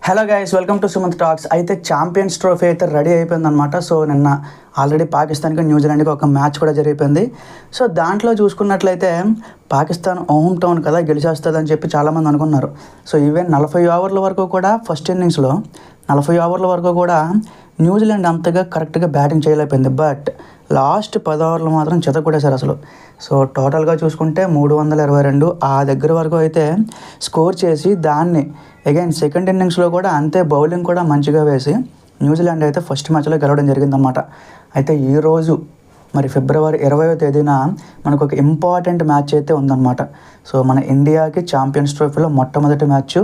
Hello guys, welcome to Sumanth talks. అయితే champions trophy అయితే ready అయిపోయిందనమాట. సో నిన్న ఆల్రెడీ పాకిస్తాన్కి న్యూజిలాండ్కి ఒక మ్యాచ్ కూడా జరిగిపోయింది. సో దాంట్లో చూసుకున్నట్లయితే పాకిస్తాన్ హోమ్ టౌన్ కదా గెలిచేస్తుంది అని చెప్పి చాలామంది అనుకున్నారు. సో ఈవెన్ 40 ఓవర్ల వరకు కూడా ఫస్ట్ ఇన్నింగ్స్లో 40 ఓవర్ల వరకు కూడా న్యూజిలాండ్ అంతగా కరెక్ట్గా బ్యాటింగ్ చేయలేకపోయింది. బట్ లాస్ట్ 10 ఓవర్లు మాత్రం చెతకొట్టేశారు అసలు. సో టోటల్గా చూసుకుంటే 322 ఆ దగ్గర వరకు అయితే స్కోర్ చేసి దాన్ని అగైన్ సెకండ్ ఇన్నింగ్స్లో కూడా అంతే బౌలింగ్ కూడా మంచిగా వేసి న్యూజిలాండ్ అయితే ఫస్ట్ మ్యాచ్లో గెలవడం జరిగిందనమాట. అయితే ఈరోజు మరి ఫిబ్రవరి 20వ తేదీన మనకు ఒక ఇంపార్టెంట్ మ్యాచ్ అయితే ఉందన్నమాట. సో మన ఇండియాకి ఛాంపియన్స్ ట్రోఫీలో మొట్టమొదటి మ్యాచ్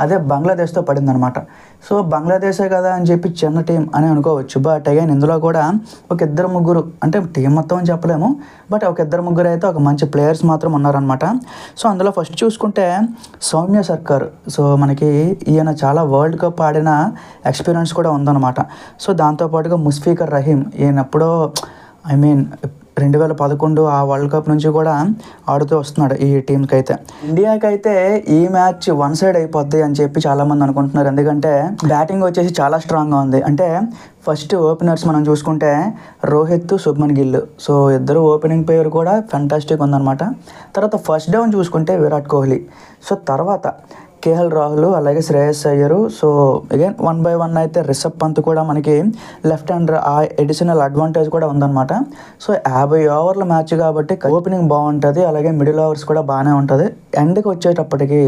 అదే బంగ్లాదేశ్తో పడిందనమాట. సో బంగ్లాదేశే కదా అని చెప్పి చిన్న టీం అని అనుకోవచ్చు. బట్ అగైన్ ఇందులో కూడా ఒక ఇద్దరు ముగ్గురు, అంటే టీం మొత్తం అని చెప్పలేము, బట్ ఒక ఇద్దరు ముగ్గురు అయితే ఒక మంచి ప్లేయర్స్ మాత్రం ఉన్నారనమాట. సో అందులో ఫస్ట్ చూసుకుంటే సౌమ్య సర్కార్. సో మనకి ఈయన చాలా వరల్డ్ కప్ ఆడిన ఎక్స్పీరియన్స్ కూడా ఉందన్నమాట. సో దాంతోపాటుగా ముష్ఫికర్ రహీమ్, ఈయన ఎప్పుడో 2011 ఆ వరల్డ్ కప్ నుంచి కూడా ఆడుతూ వస్తున్నాడు ఈ టీంకి. అయితే ఇండియాకి అయితే ఈ మ్యాచ్ వన్ సైడ్ అయిపోద్ది అని చెప్పి చాలామంది అనుకుంటున్నారు. ఎందుకంటే బ్యాటింగ్ వచ్చేసి చాలా స్ట్రాంగ్గా ఉంది. అంటే ఫస్ట్ ఓపెనర్స్ మనం చూసుకుంటే రోహిత్, శుభ్మన్ గిల్. సో ఇద్దరు ఓపెనింగ్ పేరు కూడా ఫెంటాస్టిక్ ఉందన్నమాట. తర్వాత ఫస్ట్ డౌన్ చూసుకుంటే విరాట్ కోహ్లీ. సో తర్వాత కేఎల్ రాహుల్, అలాగే Shreyas Iyer. So again 1 by 1 అయితే రిషబ్ పంత్ కూడా మనకి లెఫ్ట్ హ్యాండర్, ఆ ఎడిషనల్ అడ్వాంటేజ్ కూడా ఉందన్నమాట. సో 50 ఓవర్ల మ్యాచ్ కాబట్టి ఓపెనింగ్ బాగుంటుంది, అలాగే మిడిల్ ఓవర్స్ కూడా బాగానే ఉంటుంది. ఎండ్కి వచ్చేటప్పటికి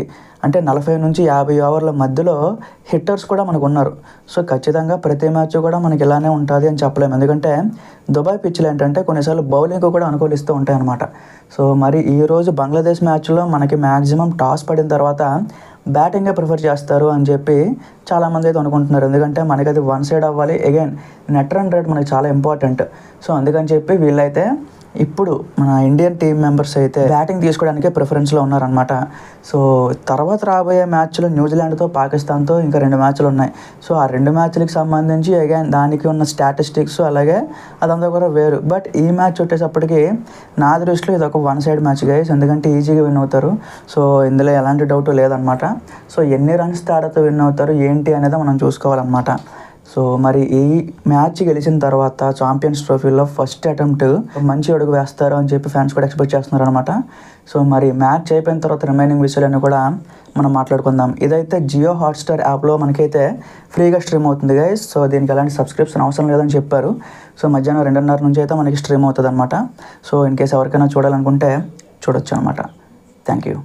అంటే 40 నుంచి 50 ఓవర్ల మధ్యలో హిట్టర్స్ కూడా మనకు ఉన్నారు. సో ఖచ్చితంగా ప్రతి మ్యాచ్ కూడా మనకి ఇలానే ఉంటుంది అని చెప్పలేము. ఎందుకంటే దుబాయ్ పిచ్లు ఏంటంటే కొన్నిసార్లు బౌలింగ్ కూడా అనుకూలిస్తూ ఉంటాయి అన్నమాట. సో మరి ఈరోజు బంగ్లాదేశ్ మ్యాచ్లో మనకి మ్యాక్సిమం టాస్ పడిన తర్వాత బ్యాటింగే ప్రిఫర్ చేస్తారు అని చెప్పి చాలామంది అయితే అనుకుంటున్నారు. ఎందుకంటే మనకి అది వన్ సైడ్ అవ్వాలి, అగైన్ నెట్ రన్ రేట్ మనకి చాలా ఇంపార్టెంట్. సో అందుకని చెప్పి వీళ్ళైతే ఇప్పుడు మన ఇండియన్ టీం మెంబర్స్ అయితే బ్యాటింగ్ తీసుకోవడానికే ప్రిఫరెన్స్లో ఉన్నారనమాట. సో తర్వాత రాబోయే మ్యాచ్లు న్యూజిలాండ్తో, పాకిస్తాన్తో ఇంకా 2 మ్యాచ్లు ఉన్నాయి. సో ఆ 2 మ్యాచ్లకి సంబంధించి అగైన్ దానికి ఉన్న స్టాటిస్టిక్స్ అలాగే అదంతా కూడా వేరు. బట్ ఈ మ్యాచ్ వచ్చేటప్పటికి నా దృష్టిలో ఇది ఒక వన్ సైడ్ మ్యాచ్ గైస్. ఎందుకంటే ఈజీగా విన్ అవుతారు. సో ఇందులో ఎలాంటి డౌట్ లేదనమాట. సో ఎన్ని రన్స్ తేడాతో విన్ అవుతారు ఏంటి అనేది మనం చూసుకోవాలన్నమాట. సో మరి ఈ మ్యాచ్ గెలిచిన తర్వాత ఛాంపియన్స్ ట్రోఫీలో ఫస్ట్ అటెంప్ట్ మంచి అడుగు వేస్తారు అని చెప్పి ఫ్యాన్స్ కూడా ఎక్స్పెక్ట్ చేస్తున్నారు అనమాట. సో మరి మ్యాచ్ అయిపోయిన తర్వాత రిమైనింగ్ విషయాలన్నీ కూడా మనం మాట్లాడుకుందాం. ఇదైతే జియో హాట్స్టార్ యాప్లో మనకైతే ఫ్రీగా స్ట్రీమ్ అవుతుంది గైస్. సో దీనికి ఎలాంటి సబ్స్క్రిప్షన్ అవసరం లేదని చెప్పారు. సో మధ్యాహ్నం 2:30 నుంచి అయితే మనకి స్ట్రీమ్ అవుతుంది అనమాట. సో ఇన్ కేసు ఎవరికైనా చూడాలనుకుంటే చూడొచ్చు అనమాట. Thank you.